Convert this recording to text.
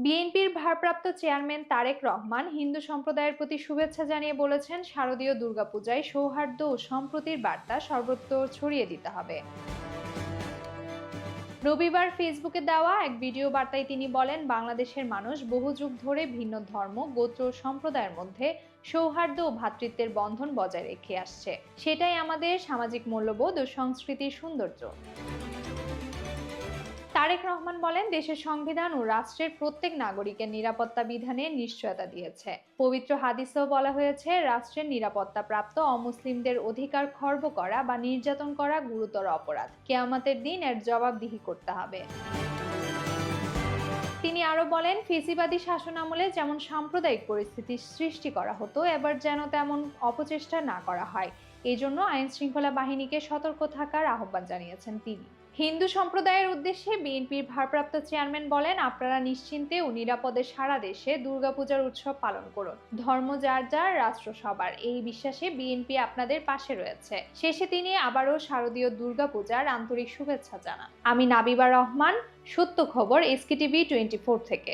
বিএনপির ভারপ্রাপ্ত চেয়ারম্যান তারেক রহমান হিন্দু সম্প্রদায়ের প্রতি শুভেচ্ছা জানিয়ে বলেছেন, শারদীয় দুর্গাপূজায় সৌহার্দ্য ও সম্প্রীতির বার্তা সর্বত্র ছড়িয়ে দিতে হবে। রবিবার ফেসবুকে দেওয়া এক ভিডিও বার্তায় তিনি বলেন, বাংলাদেশের মানুষ বহু যুগ ধরে ভিন্ন ধর্ম, গোত্র ও সম্প্রদায়ের মধ্যে সৌহার্দ্য ও ভ্রাতৃত্বের বন্ধন বজায় রেখে আসছে। সেটাই আমাদের সামাজিক মূল্যবোধ ও সংস্কৃতির সৌন্দর্য। তারেক রহমান বলেন, দেশের সংবিধান ও রাষ্ট্রের প্রত্যেক নাগরিকের নিরাপত্তা বিধানের নিশ্চয়তা দিয়েছে। পবিত্র হাদিসেও বলা হয়েছে, রাষ্ট্রের নিরাপত্তা প্রাপ্ত অমুসলিমদের অধিকার খর্ব করা বা নির্যাতন করা গুরুতর অপরাধ। কিয়ামতের দিন এর জবাবদিহি করতে হবে। তিনি আরো বলেন, ফেসিবাদী শাসনামলে যেমন সাম্প্রদায়িক পরিস্থিতি সৃষ্টি করা হতো, এবার যেন তেমন অপচেষ্টা না করা হয়। এই জন্য আইন শৃঙ্খলা বাহিনীকে সতর্ক থাকার আহ্বান জানিয়েছেন তিনি। হিন্দু সম্প্রদায়ের উদ্দেশ্যে বিএনপির ভারপ্রাপ্ত চেয়ারম্যান বলেন, আপনারা নিশ্চিন্তে ও নিরাপদে সারা দেশে দুর্গাপূজার উৎসব পালন করুন। ধর্ম যার যার, রাষ্ট্র সবার, এই বিশ্বাসে বিএনপি আপনাদের পাশে রয়েছে। শেষে তিনি আবারও শারদীয় দুর্গাপূজার আন্তরিক শুভেচ্ছা জানান। আমি নাবিবা রহমান, সত্য খবর, SKTV 24 থেকে।